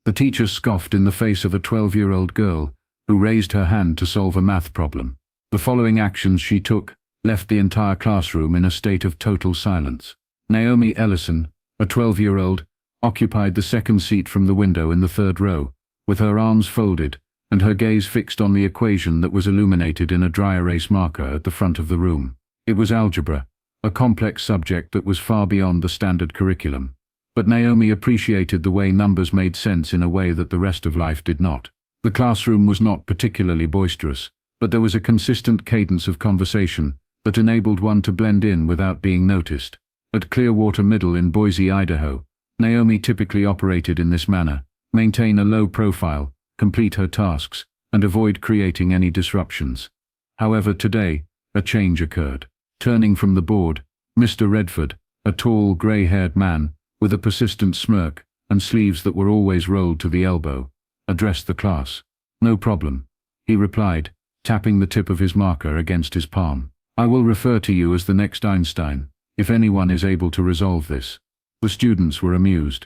The teacher scoffed in the face of a 12-year-old girl who raised her hand to solve a math problem. The following actions she took left the entire classroom in a state of total silence. Naomi Ellison, a 12-year-old, occupied the second seat from the window in the third row, with her arms folded and her gaze fixed on the equation that was illuminated in a dry erase marker at the front of the room. It was algebra, a complex subject that was far beyond the standard curriculum. But Naomi appreciated the way numbers made sense in a way that the rest of life did not. The classroom was not particularly boisterous, but there was a consistent cadence of conversation that enabled one to blend in without being noticed. At Clearwater Middle in Boise, Idaho, Naomi typically operated in this manner: maintain a low profile, complete her tasks, and avoid creating any disruptions. However, today, a change occurred. Turning from the board, Mr. Redford, a tall, grey-haired man, with a persistent smirk and sleeves that were always rolled to the elbow, addressed the class. "No problem," he replied, tapping the tip of his marker against his palm. "I will refer to you as the next Einstein, if anyone is able to resolve this." The students were amused.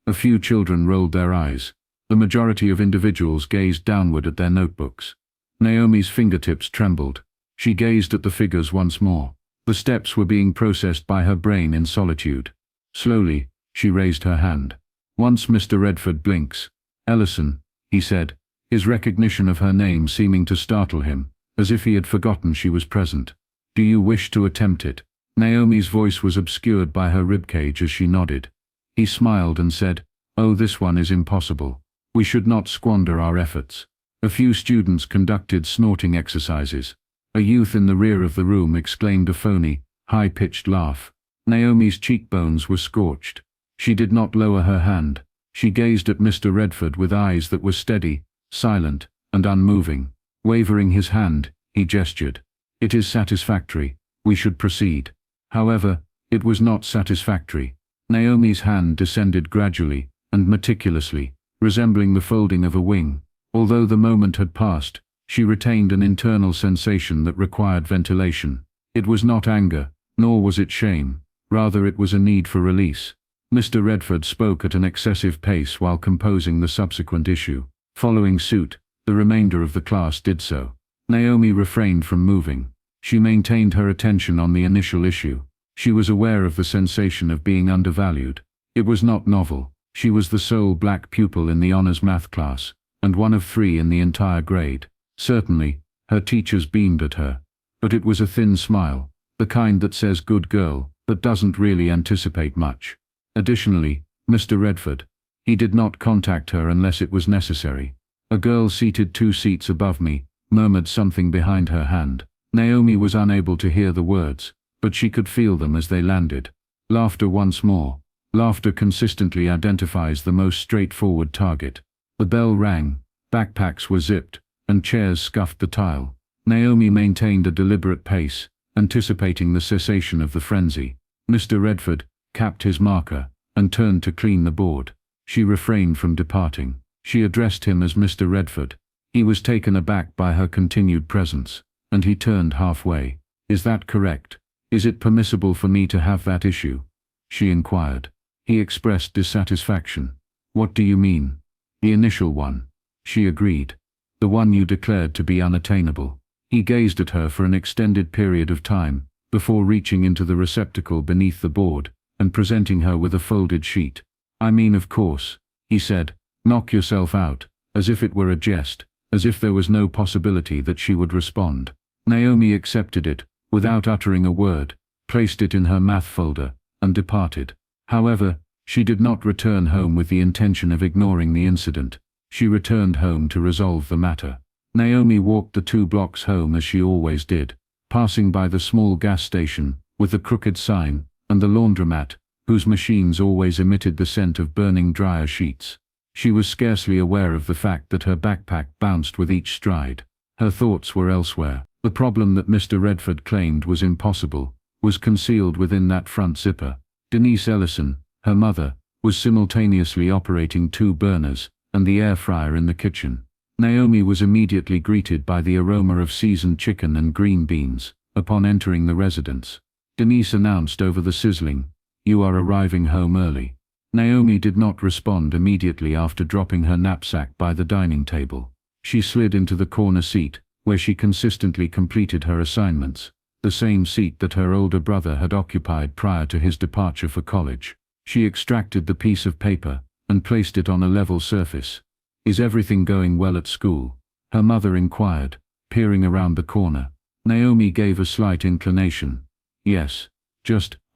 A few children rolled their eyes. The majority of individuals gazed downward at their notebooks. Naomi's fingertips trembled. She gazed at the figures once more. The steps were being processed by her brain in solitude. Slowly, she raised her hand. "Once Mr. Redford blinks. Ellison," he said, his recognition of her name seeming to startle him, as if he had forgotten she was present. "Do you wish to attempt it?" Naomi's voice was obscured by her ribcage as she nodded. He smiled and said, "Oh, this one is impossible. We should not squander our efforts." A few students conducted snorting exercises. A youth in the rear of the room exclaimed a phony, high-pitched laugh. Naomi's cheekbones were scorched. She did not lower her hand. She gazed at Mr. Redford with eyes that were steady, silent, and unmoving. Wavering his hand, he gestured. "It is satisfactory. We should proceed." However, it was not satisfactory. Naomi's hand descended gradually and meticulously, resembling the folding of a wing. Although the moment had passed, she retained an internal sensation that required ventilation. It was not anger, nor was it shame. Rather, it was a need for release. Mr. Redford spoke at an excessive pace while composing the subsequent issue. Following suit, the remainder of the class did so. Naomi refrained from moving. She maintained her attention on the initial issue. She was aware of the sensation of being undervalued. It was not novel. She was the sole black pupil in the honors math class, and one of 3 in the entire grade. Certainly, her teachers beamed at her. But it was a thin smile, the kind that says "good girl," but doesn't really anticipate much. Additionally, Mr. Redford. He did not contact her unless it was necessary. A girl seated 2 seats above me murmured something behind her hand. Naomi was unable to hear the words, but she could feel them as they landed. Laughter once more. Laughter consistently identifies the most straightforward target. The bell rang, backpacks were zipped, and chairs scuffed the tile. Naomi maintained a deliberate pace, anticipating the cessation of the frenzy. Mr. Redford capped his marker and turned to clean the board. She refrained from departing. She addressed him as Mr. Redford. He was taken aback by her continued presence, and he turned halfway. "Is that correct? Is it permissible for me to have that issue?" she inquired. He expressed dissatisfaction. "What do you mean?" "The initial one," she agreed. "The one you declared to be unattainable." He gazed at her for an extended period of time, before reaching into the receptacle beneath the board and presenting her with a folded sheet. "I mean, of course," he said. "Knock yourself out," as if it were a jest, as if there was no possibility that she would respond. Naomi accepted it, without uttering a word, placed it in her math folder, and departed. However, she did not return home with the intention of ignoring the incident. She returned home to resolve the matter. Naomi walked the 2 blocks home as she always did, passing by the small gas station, with the crooked sign, and the laundromat, whose machines always emitted the scent of burning dryer sheets. She was scarcely aware of the fact that her backpack bounced with each stride. Her thoughts were elsewhere. The problem that Mr. Redford claimed was impossible was concealed within that front zipper. Denise Ellison, her mother, was simultaneously operating 2 burners and the air fryer in the kitchen. Naomi was immediately greeted by the aroma of seasoned chicken and green beans upon entering the residence. Denise announced over the sizzling, "You are arriving home early." Naomi did not respond immediately after dropping her knapsack by the dining table. She slid into the corner seat, where she consistently completed her assignments, the same seat that her older brother had occupied prior to his departure for college. She extracted the piece of paper and placed it on a level surface. "Is everything going well at school?" her mother inquired, peering around the corner. Naomi gave a slight inclination. "Yes.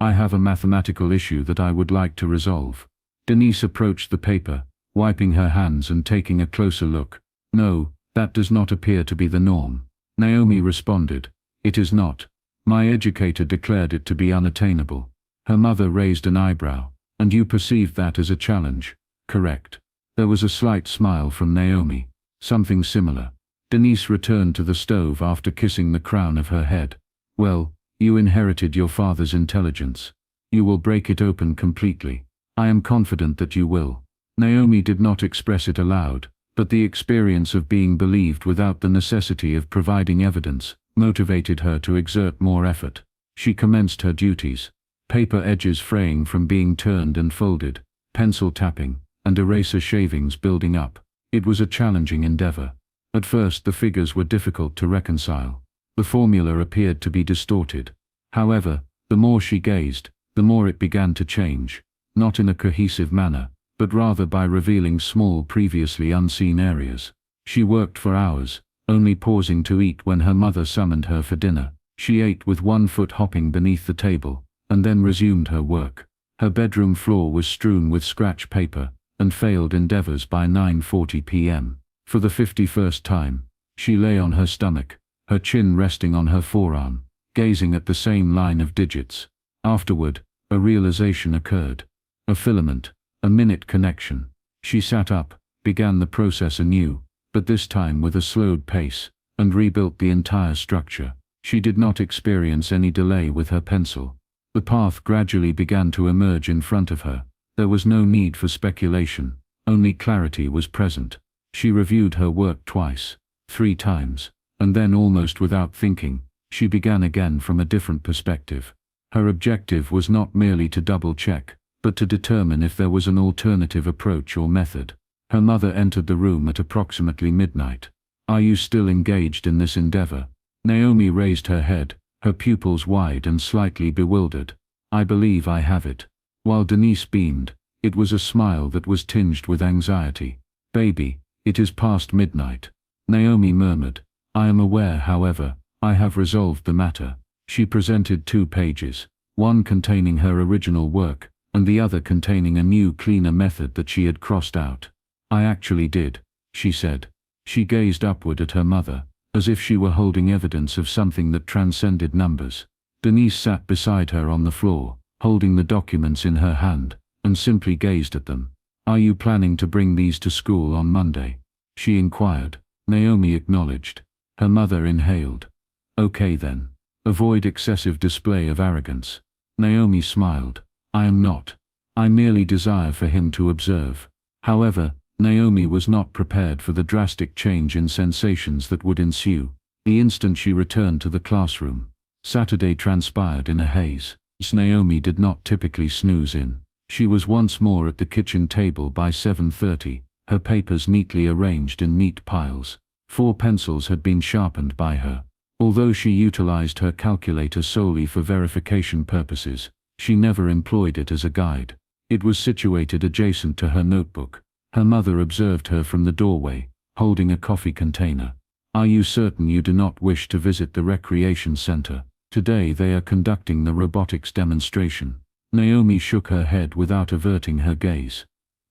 I have a mathematical issue that I would like to resolve." Denise approached the paper, wiping her hands and taking a closer look. "No, that does not appear to be the norm," Naomi responded. "It is not. My educator declared it to be unattainable." Her mother raised an eyebrow. "And you perceived that as a challenge, correct?" There was a slight smile from Naomi. "Something similar." Denise returned to the stove after kissing the crown of her head. "Well, you inherited your father's intelligence. You will break it open completely. I am confident that you will." Naomi did not express it aloud, but the experience of being believed without the necessity of providing evidence motivated her to exert more effort. She commenced her duties. Paper edges fraying from being turned and folded, pencil tapping, and eraser shavings building up. It was a challenging endeavor. At first the figures were difficult to reconcile. The formula appeared to be distorted. However, the more she gazed, the more it began to change, not in a cohesive manner, but rather by revealing small previously unseen areas. She worked for hours, only pausing to eat when her mother summoned her for dinner. She ate with one foot hopping beneath the table, and then resumed her work. Her bedroom floor was strewn with scratch paper and failed endeavors by 9:40 p.m. For the 51st time, she lay on her stomach, her chin resting on her forearm, gazing at the same line of digits. Afterward, a realization occurred. A filament, a minute connection. She sat up, began the process anew, but this time with a slowed pace, and rebuilt the entire structure. She did not experience any delay with her pencil. The path gradually began to emerge in front of her. There was no need for speculation, only clarity was present. She reviewed her work twice, 3 times, and then almost without thinking, she began again from a different perspective. Her objective was not merely to double-check, but to determine if there was an alternative approach or method. Her mother entered the room at approximately midnight. "Are you still engaged in this endeavor?" Naomi raised her head, her pupils wide and slightly bewildered. "I believe I have it." While Denise beamed, it was a smile that was tinged with anxiety. "Baby, it is past midnight," Naomi murmured. "I am aware, however, I have resolved the matter." She presented 2 pages, one containing her original work, and the other containing a new cleaner method that she had crossed out. "I actually did," she said. She gazed upward at her mother, as if she were holding evidence of something that transcended numbers. Denise sat beside her on the floor, holding the documents in her hand, and simply gazed at them. "Are you planning to bring these to school on Monday?" she inquired. Naomi acknowledged. Her mother inhaled. "Okay then. Avoid excessive display of arrogance." Naomi smiled. "I am not. I merely desire for him to observe." However, Naomi was not prepared for the drastic change in sensations that would ensue. The instant she returned to the classroom, Saturday transpired in a haze. Naomi did not typically snooze in. She was once more at the kitchen table by 7:30, her papers neatly arranged in neat piles. 4 pencils had been sharpened by her. Although she utilized her calculator solely for verification purposes, she never employed it as a guide. It was situated adjacent to her notebook. Her mother observed her from the doorway, holding a coffee container. "Are you certain you do not wish to visit the recreation center? Today they are conducting the robotics demonstration." Naomi shook her head without averting her gaze.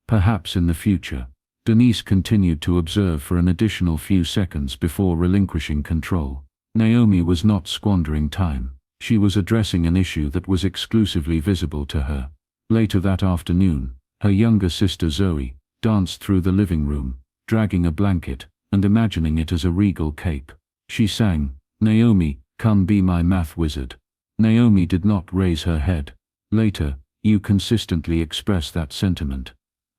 "Perhaps in the future." Denise continued to observe for an additional few seconds before relinquishing control. Naomi was not squandering time. She was addressing an issue that was exclusively visible to her. Later that afternoon, her younger sister Zoe danced through the living room, dragging a blanket and imagining it as a regal cape. She sang, "Naomi, come be my math wizard." Naomi did not raise her head. "Later, you consistently express that sentiment.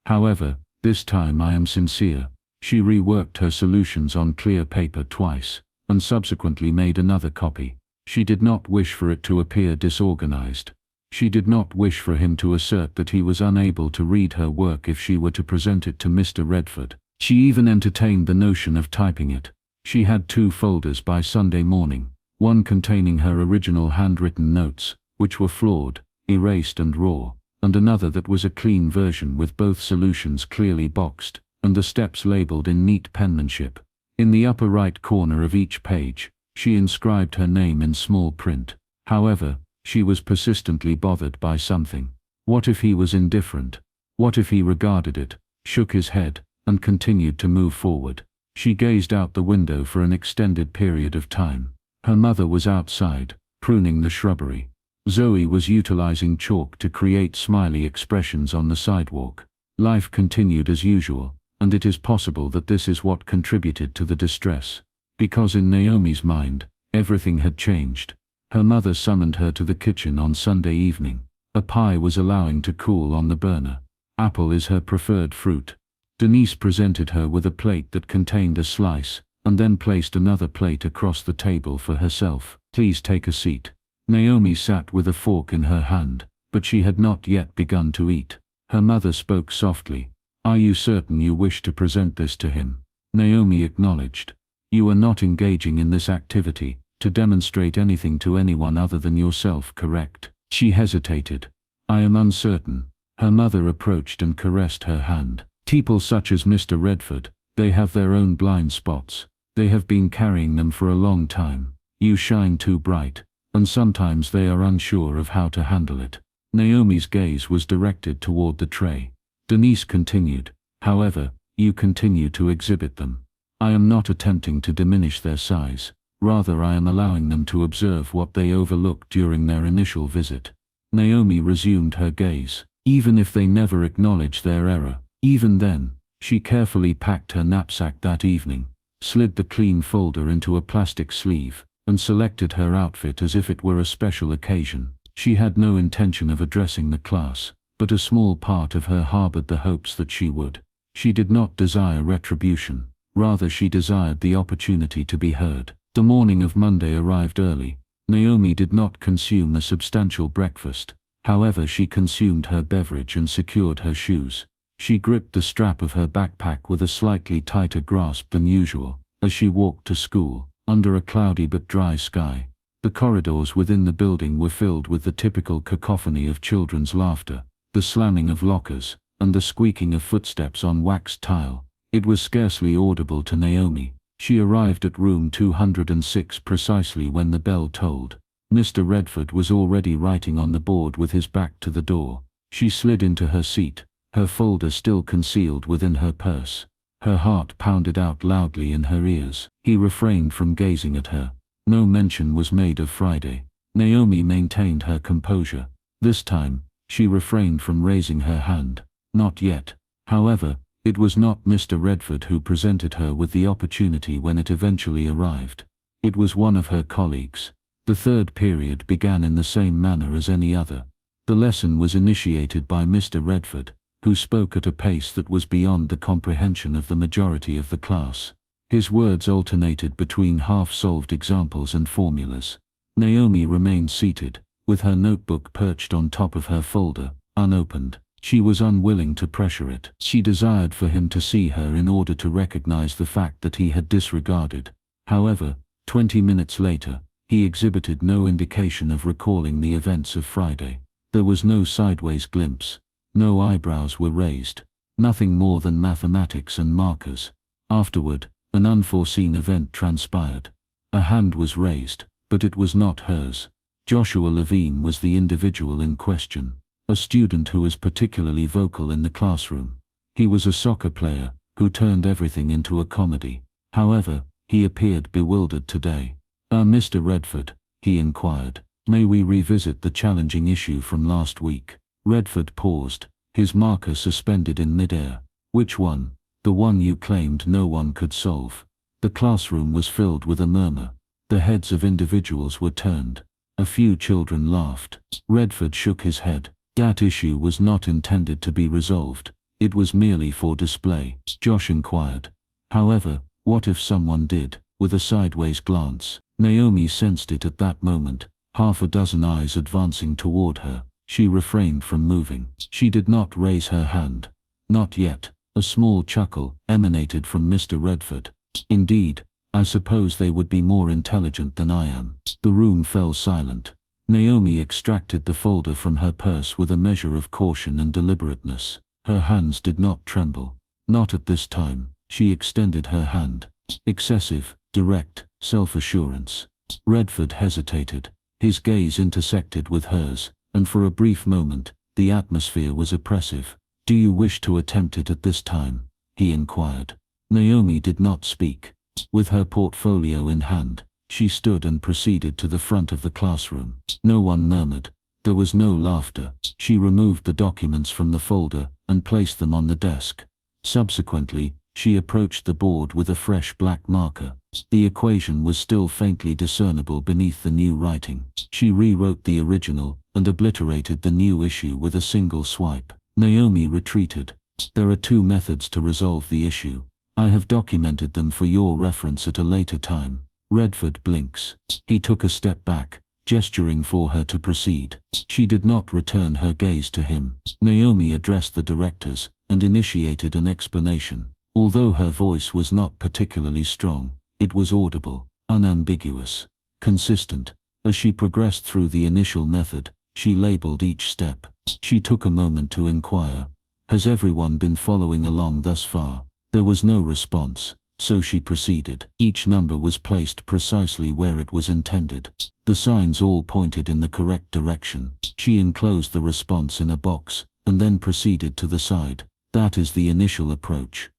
However, this time I am sincere." She reworked her solutions on clear paper twice, and subsequently made another copy. She did not wish for it to appear disorganized. She did not wish for him to assert that he was unable to read her work if she were to present it to Mr. Redford. She even entertained the notion of typing it. She had 2 folders by Sunday morning, one containing her original handwritten notes, which were flawed, erased and raw, and another that was a clean version with both solutions clearly boxed, and the steps labeled in neat penmanship. In the upper right corner of each page, she inscribed her name in small print. However, she was persistently bothered by something. What if he was indifferent? What if he regarded it, shook his head, and continued to move forward? She gazed out the window for an extended period of time. Her mother was outside, pruning the shrubbery. Zoe was utilizing chalk to create smiley expressions on the sidewalk. Life continued as usual, and it is possible that this is what contributed to the distress. Because in Naomi's mind, everything had changed. Her mother summoned her to the kitchen on Sunday evening. A pie was allowing to cool on the burner. Apple is her preferred fruit. Denise presented her with a plate that contained a slice, and then placed another plate across the table for herself. Please take a seat. Naomi sat with a fork in her hand, but she had not yet begun to eat. Her mother spoke softly. Are you certain you wish to present this to him? Naomi acknowledged. You are not engaging in this activity to demonstrate anything to anyone other than yourself, correct? She hesitated. I am uncertain. Her mother approached and caressed her hand. People such as Mr. Redford, they have their own blind spots. They have been carrying them for a long time. You shine too bright, and sometimes they are unsure of how to handle it. Naomi's gaze was directed toward the tray. Denise continued, however, you continue to exhibit them. I am not attempting to diminish their size. Rather, I am allowing them to observe what they overlooked during their initial visit. Naomi resumed her gaze. Even if they never acknowledge their error, even then, she carefully packed her knapsack that evening, slid the clean folder into a plastic sleeve, and selected her outfit as if it were a special occasion. She had no intention of addressing the class, but a small part of her harbored the hopes that she would. She did not desire retribution. Rather, she desired the opportunity to be heard. The morning of Monday arrived early. Naomi did not consume a substantial breakfast. However, she consumed her beverage and secured her shoes. She gripped the strap of her backpack with a slightly tighter grasp than usual, as she walked to school, under a cloudy but dry sky. The corridors within the building were filled with the typical cacophony of children's laughter, the slamming of lockers, and the squeaking of footsteps on waxed tile. It was scarcely audible to Naomi. She arrived at room 206 precisely when the bell tolled. Mr. Redford was already writing on the board with his back to the door. She slid into her seat, her folder still concealed within her purse. Her heart pounded out loudly in her ears. He refrained from gazing at her. No mention was made of Friday. Naomi maintained her composure. This time, she refrained from raising her hand. Not yet. However, it was not Mr. Redford who presented her with the opportunity when it eventually arrived. It was one of her colleagues. The third period began in the same manner as any other. The lesson was initiated by Mr. Redford, who spoke at a pace that was beyond the comprehension of the majority of the class. His words alternated between half-solved examples and formulas. Naomi remained seated, with her notebook perched on top of her folder, unopened. She was unwilling to pressure it. She desired for him to see her in order to recognize the fact that he had disregarded. However, 20 minutes later, he exhibited no indication of recalling the events of Friday. There was no sideways glimpse. No eyebrows were raised. Nothing more than mathematics and markers. Afterward, an unforeseen event transpired. A hand was raised, but it was not hers. Joshua Levine was the individual in question. A student who was particularly vocal in the classroom. He was a soccer player, who turned everything into a comedy. However, he appeared bewildered today. Mr. Redford, he inquired, may we revisit the challenging issue from last week? Redford paused, his marker suspended in midair. Which one? The one you claimed no one could solve. The classroom was filled with a murmur. The heads of individuals were turned. A few children laughed. Redford shook his head. That issue was not intended to be resolved. It was merely for display. Josh inquired. However, what if someone did? With a sideways glance, Naomi sensed it at that moment, half a dozen eyes advancing toward her. She refrained from moving. She did not raise her hand. Not yet. A small chuckle emanated from Mr. Redford. Indeed, I suppose they would be more intelligent than I am. The room fell silent. Naomi extracted the folder from her purse with a measure of caution and deliberateness. Her hands did not tremble. Not at this time. She extended her hand. Excessive, direct, self-assurance. Redford hesitated. His gaze intersected with hers, and for a brief moment, the atmosphere was oppressive. "Do you wish to attempt it at this time?" he inquired. Naomi did not speak. With her portfolio in hand, she stood and proceeded to the front of the classroom. No one murmured. There was no laughter. She removed the documents from the folder and placed them on the desk. Subsequently, she approached the board with a fresh black marker. The equation was still faintly discernible beneath the new writing. She rewrote the original and obliterated the new issue with a single swipe. Naomi retreated. "There are two methods to resolve the issue. I have documented them for your reference at a later time." Redford blinks. He took a step back, gesturing for her to proceed. She did not return her gaze to him. Naomi addressed the directors and initiated an explanation. Although her voice was not particularly strong, it was audible, unambiguous, consistent. As she progressed through the initial method, she labeled each step. She took a moment to inquire, "Has everyone been following along thus far?" There was no response, so she proceeded. Each number was placed precisely where it was intended. The signs all pointed in the correct direction. She enclosed the response in a box, and then proceeded to the side. That is the initial approach.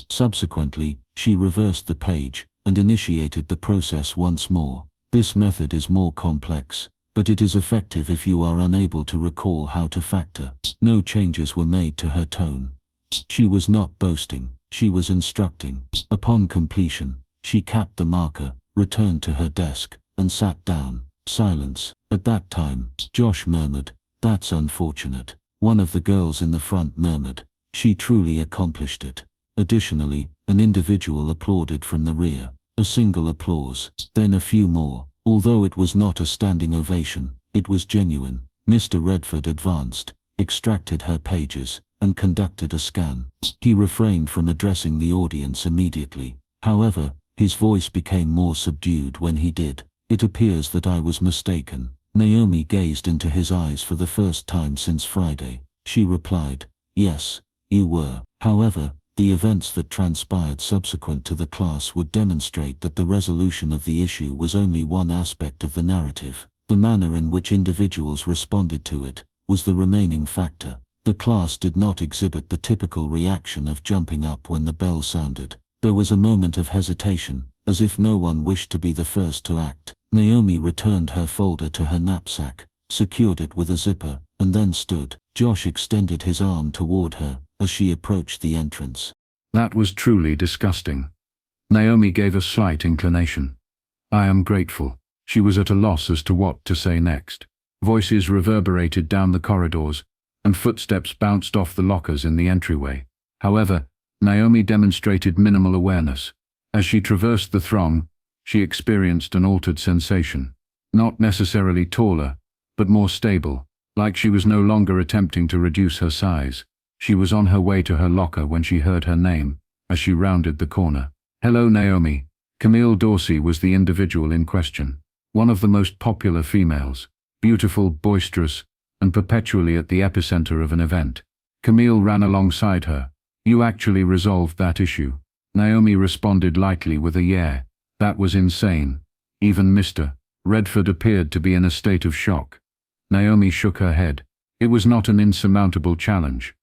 Subsequently, she reversed the page and initiated the process once more. This method is more complex, but it is effective if you are unable to recall how to factor. No changes were made to her tone. She was not boasting, she was instructing. Upon completion, she capped the marker, returned to her desk, and sat down. Silence. At that time, Josh murmured, "That's unfortunate." One of the girls in the front murmured, "She truly accomplished it." Additionally, an individual applauded from the rear. A single applause, then a few more. Although it was not a standing ovation, it was genuine. Mr. Redford advanced, extracted her pages, and conducted a scan. He refrained from addressing the audience immediately. However, his voice became more subdued when he did. "It appears that I was mistaken." Naomi gazed into his eyes for the first time since Friday. She replied, "Yes, you were." However, the events that transpired subsequent to the class would demonstrate that the resolution of the issue was only one aspect of the narrative. The manner in which individuals responded to it was the remaining factor. The class did not exhibit the typical reaction of jumping up when the bell sounded. There was a moment of hesitation, as if no one wished to be the first to act. Naomi returned her folder to her knapsack, secured it with a zipper, and then stood. Josh extended his arm toward her as she approached the entrance. "That was truly disgusting." Naomi gave a slight inclination. "I am grateful." She was at a loss as to what to say next. Voices reverberated down the corridors, and footsteps bounced off the lockers in the entryway. However, Naomi demonstrated minimal awareness. As she traversed the throng, she experienced an altered sensation. Not necessarily taller, but more stable, like she was no longer attempting to reduce her size. She was on her way to her locker when she heard her name, as she rounded the corner. "Hello, Naomi." Camille Dorsey was the individual in question. One of the most popular females. Beautiful, boisterous, and perpetually at the epicenter of an event. Camille ran alongside her. "You actually resolved that issue." Naomi responded lightly with a "yeah." That was insane. Even Mr. Redford appeared to be in a state of shock. Naomi shook her head. It was not an insurmountable challenge.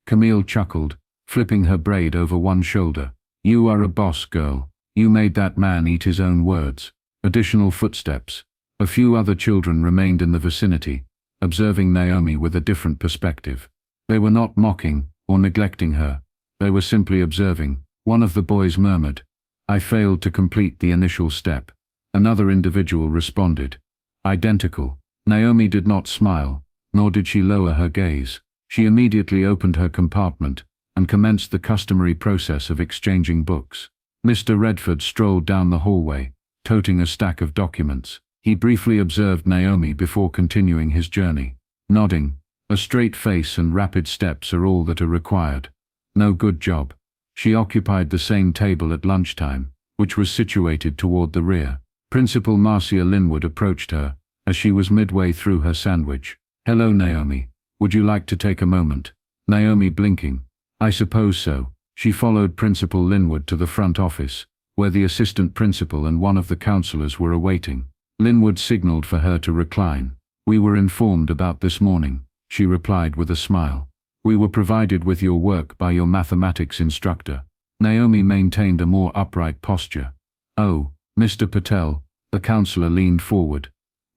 Camille chuckled, flipping her braid over one shoulder. "You are a boss, girl. You made that man eat his own words." Additional footsteps. A few other children remained in the vicinity, observing Naomi with a different perspective. They were not mocking or neglecting her. They were simply observing. One of the boys murmured, "I failed to complete the initial step." Another individual responded, "Identical." Naomi did not smile, nor did she lower her gaze. She immediately opened her compartment and commenced the customary process of exchanging books. Mr. Redford strolled down the hallway, toting a stack of documents. He briefly observed Naomi before continuing his journey. Nodding. A straight face and rapid steps are all that are required. No, good job. She occupied the same table at lunchtime, which was situated toward the rear. Principal Marcia Linwood approached her, as she was midway through her sandwich. Hello, Naomi. Would you like to take a moment? Naomi blinking. I suppose so. She followed Principal Linwood to the front office, where the assistant principal and one of the counselors were awaiting. Linwood signaled for her to recline. We were informed about this morning, she replied with a smile. We were provided with your work by your mathematics instructor. Naomi maintained a more upright posture. Oh, Mr. Patel, the counselor leaned forward.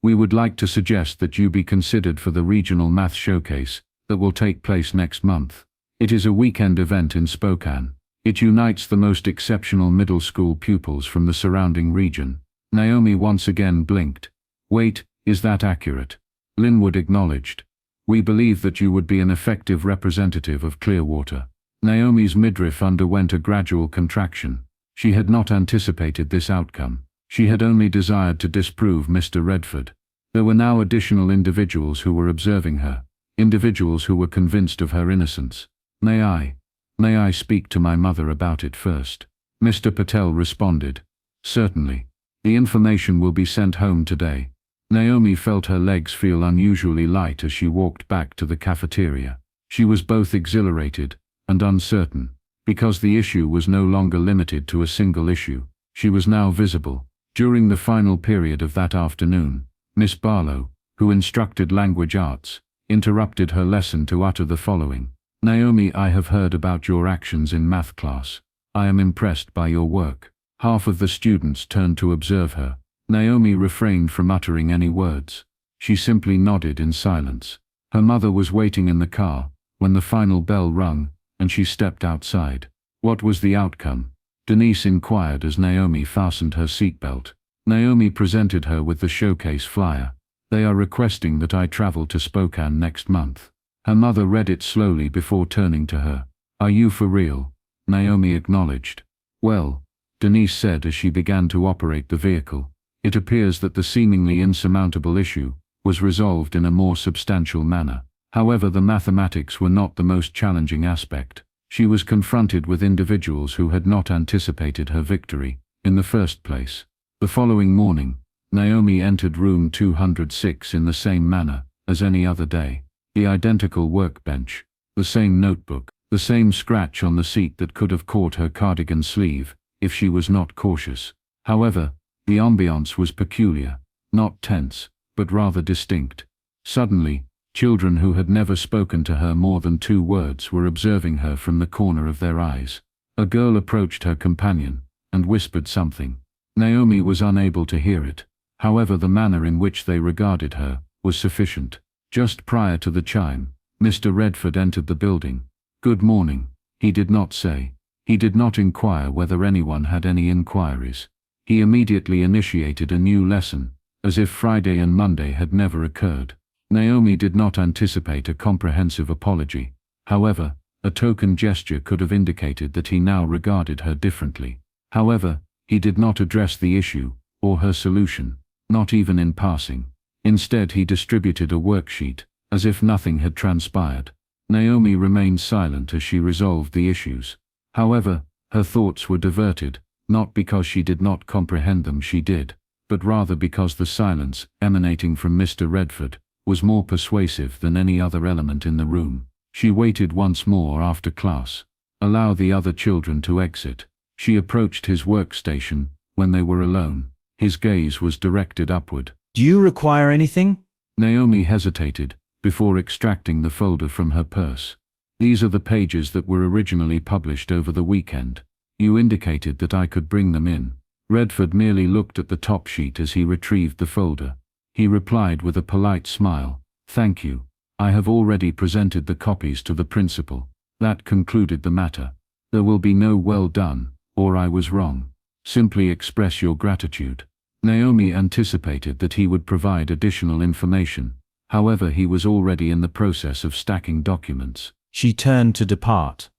We would like to suggest that you be considered for the regional math showcase that will take place next month. It is a weekend event in Spokane. It unites the most exceptional middle school pupils from the surrounding region. Naomi once again blinked. Wait, is that accurate? Linwood acknowledged. We believe that you would be an effective representative of Clearwater. Naomi's midriff underwent a gradual contraction. She had not anticipated this outcome. She had only desired to disprove Mr. Redford. There were now additional individuals who were observing her, individuals who were convinced of her innocence. May I speak to my mother about it first? Mr. Patel responded. Certainly. The information will be sent home today. Naomi felt her legs feel unusually light as she walked back to the cafeteria. She was both exhilarated and uncertain, because the issue was no longer limited to a single issue. She was now visible. During the final period of that afternoon, Miss Barlow, who instructed language arts, interrupted her lesson to utter the following. Naomi, I have heard about your actions in math class. I am impressed by your work. Half of the students turned to observe her. Naomi refrained from uttering any words. She simply nodded in silence. Her mother was waiting in the car when the final bell rung, and she stepped outside. What was the outcome? Denise inquired as Naomi fastened her seatbelt. Naomi presented her with the showcase flyer. They are requesting that I travel to Spokane next month. Her mother read it slowly before turning to her. Are you for real? Naomi acknowledged. Well, Denise said as she began to operate the vehicle. It appears that the seemingly insurmountable issue was resolved in a more substantial manner. However, the mathematics were not the most challenging aspect. She was confronted with individuals who had not anticipated her victory in the first place. The following morning, Naomi entered room 206 in the same manner as any other day. The identical workbench, the same notebook, the same scratch on the seat that could have caught her cardigan sleeve if she was not cautious. However, the ambiance was peculiar, not tense, but rather distinct. Suddenly, children who had never spoken to her more than 2 words were observing her from the corner of their eyes. A girl approached her companion and whispered something. Naomi was unable to hear it. However, the manner in which they regarded her was sufficient. Just prior to the chime, Mr. Redford entered the building. Good morning, he did not say. He did not inquire whether anyone had any inquiries. He immediately initiated a new lesson, as if Friday and Monday had never occurred. Naomi did not anticipate a comprehensive apology. However, a token gesture could have indicated that he now regarded her differently. However, he did not address the issue, or her solution, not even in passing. Instead, he distributed a worksheet, as if nothing had transpired. Naomi remained silent as she resolved the issues. However, her thoughts were diverted, not because she did not comprehend them, she did, but rather because the silence emanating from Mr. Redford was more persuasive than any other element in the room. She waited once more after class. Allow the other children to exit. She approached his workstation when they were alone. His gaze was directed upward. Do you require anything? Naomi hesitated, before extracting the folder from her purse. These are the pages that were originally published over the weekend. You indicated that I could bring them in. Redford merely looked at the top sheet as he retrieved the folder. He replied with a polite smile, Thank you. I have already presented the copies to the principal. That concluded the matter. There will be no well done, or I was wrong. Simply express your gratitude. Naomi anticipated that he would provide additional information. However, he was already in the process of stacking documents. She turned to depart.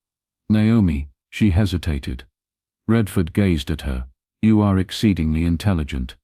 Naomi, she hesitated. Redford gazed at her. You are exceedingly intelligent.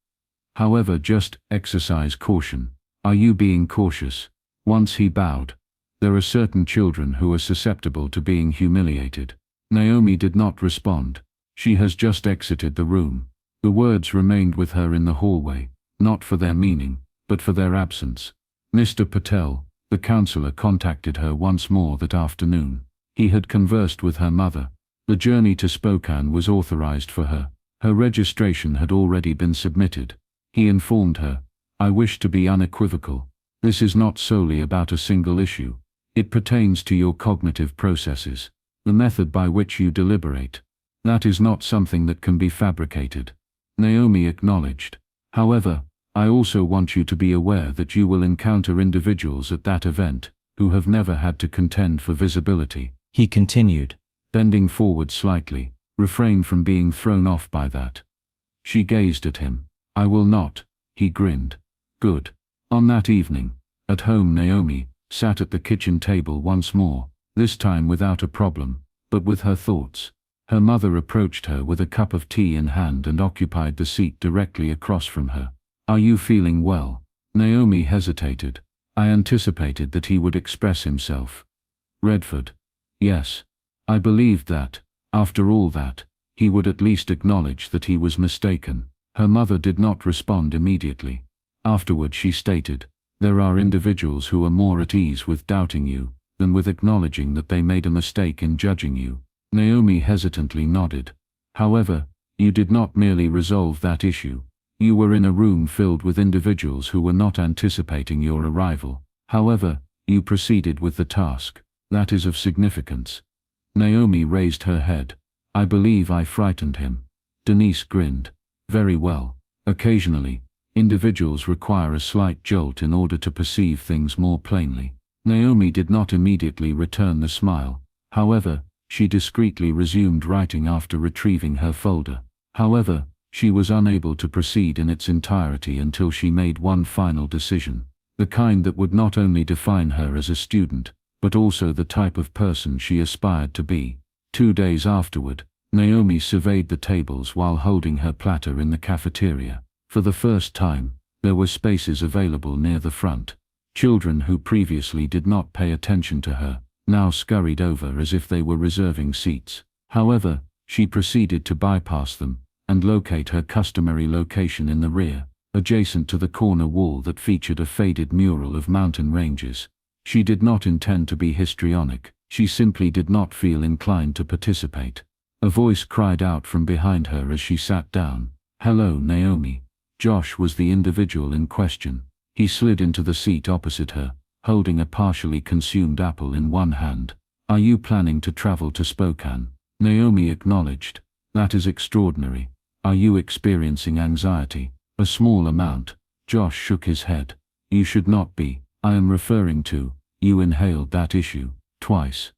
However, just exercise caution. Are you being cautious? Once he bowed. There are certain children who are susceptible to being humiliated. Naomi did not respond. She has just exited the room. The words remained with her in the hallway, not for their meaning, but for their absence. Mr. Patel, the counselor, contacted her once more that afternoon. He had conversed with her mother. The journey to Spokane was authorized for her. Her registration had already been submitted. He informed her, "I wish to be unequivocal. This is not solely about a single issue. It pertains to your cognitive processes, the method by which you deliberate. That is not something that can be fabricated." Naomi acknowledged. "However, I also want you to be aware that you will encounter individuals at that event who have never had to contend for visibility." He continued. Bending forward slightly, refrain from being thrown off by that. She gazed at him. "I will not," he grinned. "Good." On that evening, at home, Naomi sat at the kitchen table once more, this time without a problem, but with her thoughts. Her mother approached her with a cup of tea in hand and occupied the seat directly across from her. "Are you feeling well?" Naomi hesitated. I anticipated that he would express himself. "Redford. Yes. I believed that, after all that, he would at least acknowledge that he was mistaken." Her mother did not respond immediately. Afterward she stated, "There are individuals who are more at ease with doubting you than with acknowledging that they made a mistake in judging you." Naomi hesitantly nodded. "However, you did not merely resolve that issue. You were in a room filled with individuals who were not anticipating your arrival. However, you proceeded with the task. That is of significance." Naomi raised her head. "I believe I frightened him." Denise grinned. "Very well. Occasionally, individuals require a slight jolt in order to perceive things more plainly." Naomi did not immediately return the smile. However, she discreetly resumed writing after retrieving her folder. However, she was unable to proceed in its entirety until she made one final decision, the kind that would not only define her as a student, but also the type of person she aspired to be. 2 days afterward, Naomi surveyed the tables while holding her platter in the cafeteria. For the first time, there were spaces available near the front. Children who previously did not pay attention to her now scurried over as if they were reserving seats. However, she proceeded to bypass them and locate her customary location in the rear, adjacent to the corner wall that featured a faded mural of mountain ranges. She did not intend to be histrionic, she simply did not feel inclined to participate. A voice cried out from behind her as she sat down. "Hello, Naomi." Josh was the individual in question. He slid into the seat opposite her, holding a partially consumed apple in one hand. "Are you planning to travel to Spokane?" Naomi acknowledged. "That is extraordinary. Are you experiencing anxiety?" "A small amount." Josh shook his head. "You should not be. I am referring to, you inhaled that issue, twice."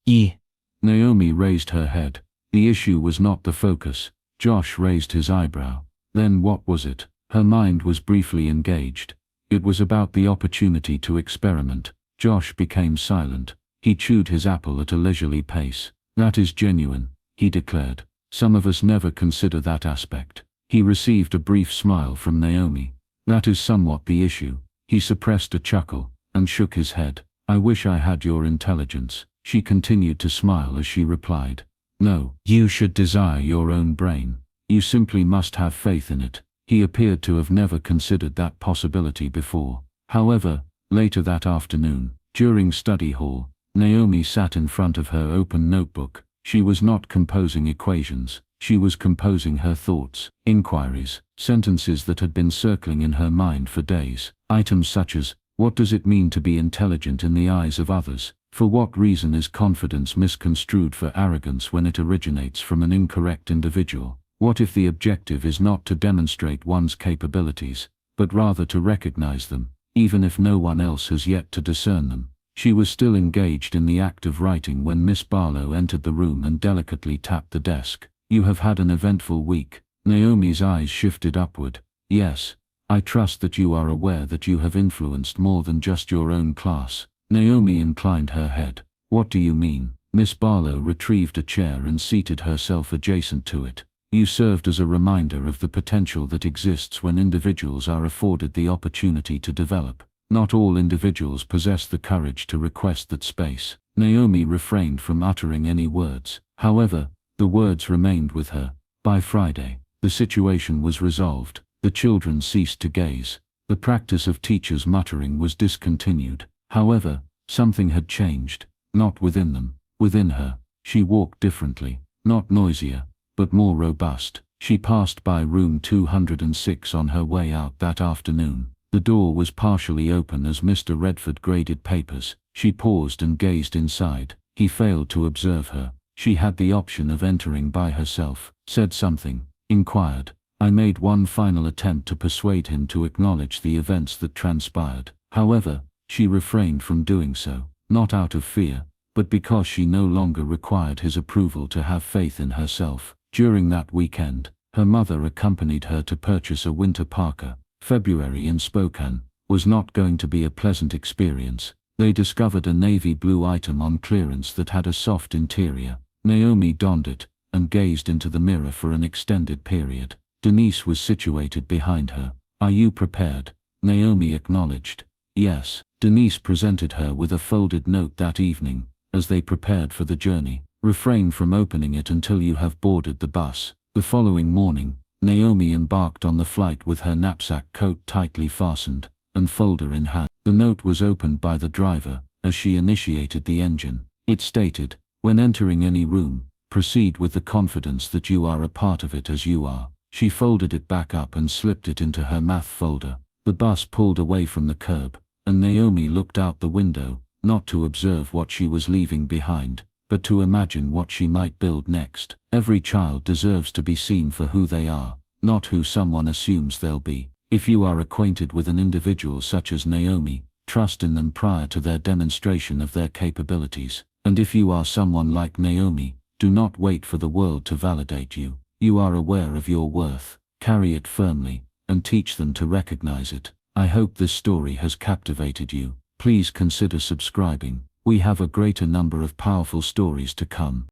Naomi raised her head. The issue was not the focus. Josh raised his eyebrow. "Then what was it?" Her mind was briefly engaged. It was about the opportunity to experiment. Josh became silent. He chewed his apple at a leisurely pace. "That is genuine," he declared. "Some of us never consider that aspect." He received a brief smile from Naomi. "That is somewhat the issue." He suppressed a chuckle and shook his head. "I wish I had your intelligence." She continued to smile as she replied, "No, you should desire your own brain. You simply must have faith in it." He appeared to have never considered that possibility before. However, later that afternoon, during study hall, Naomi sat in front of her open notebook. She was not composing equations. She was composing her thoughts, inquiries, sentences that had been circling in her mind for days. Items such as, what does it mean to be intelligent in the eyes of others? For what reason is confidence misconstrued for arrogance when it originates from an incorrect individual? What if the objective is not to demonstrate one's capabilities, but rather to recognize them, even if no one else has yet to discern them? She was still engaged in the act of writing when Miss Barlow entered the room and delicately tapped the desk. "You have had an eventful week." Naomi's eyes shifted upward. "Yes. I trust that you are aware that you have influenced more than just your own class." Naomi inclined her head. "What do you mean?" Miss Barlow retrieved a chair and seated herself adjacent to it. "You served as a reminder of the potential that exists when individuals are afforded the opportunity to develop. Not all individuals possess the courage to request that space. Naomi refrained from uttering any words. However, the words remained with her. By Friday, the situation was resolved. The children ceased to gaze. The practice of teachers muttering was discontinued. However, something had changed. Not within them, within her. She walked differently, not noisier, but more robust. She passed by room 206 on her way out that afternoon. The door was partially open as Mr. Redford graded papers. She paused and gazed inside. He failed to observe her. She had the option of entering by herself. Said something. Inquired. I made one final attempt to persuade him to acknowledge the events that transpired. However, she refrained from doing so, not out of fear, but because she no longer required his approval to have faith in herself. During that weekend, her mother accompanied her to purchase a winter parka. February in Spokane was not going to be a pleasant experience. They discovered a navy blue item on clearance that had a soft interior. Naomi donned it and gazed into the mirror for an extended period. Denise was situated behind her. Are you prepared? Naomi acknowledged. Yes. Denise presented her with a folded note that evening. As they prepared for the journey, refrain from opening it until you have boarded the bus. The following morning, Naomi embarked on the flight with her knapsack coat tightly fastened and folder in hand. The note was opened by the driver as she initiated the engine. It stated, when entering any room, proceed with the confidence that you are a part of it as you are. She folded it back up and slipped it into her math folder. The bus pulled away from the curb, and Naomi looked out the window, not to observe what she was leaving behind, but to imagine what she might build next. Every child deserves to be seen for who they are, not who someone assumes they'll be. If you are acquainted with an individual such as Naomi, trust in them prior to their demonstration of their capabilities. And if you are someone like Naomi, do not wait for the world to validate you. You are aware of your worth. Carry it firmly, and teach them to recognize it. I hope this story has captivated you. Please consider subscribing. We have a greater number of powerful stories to come.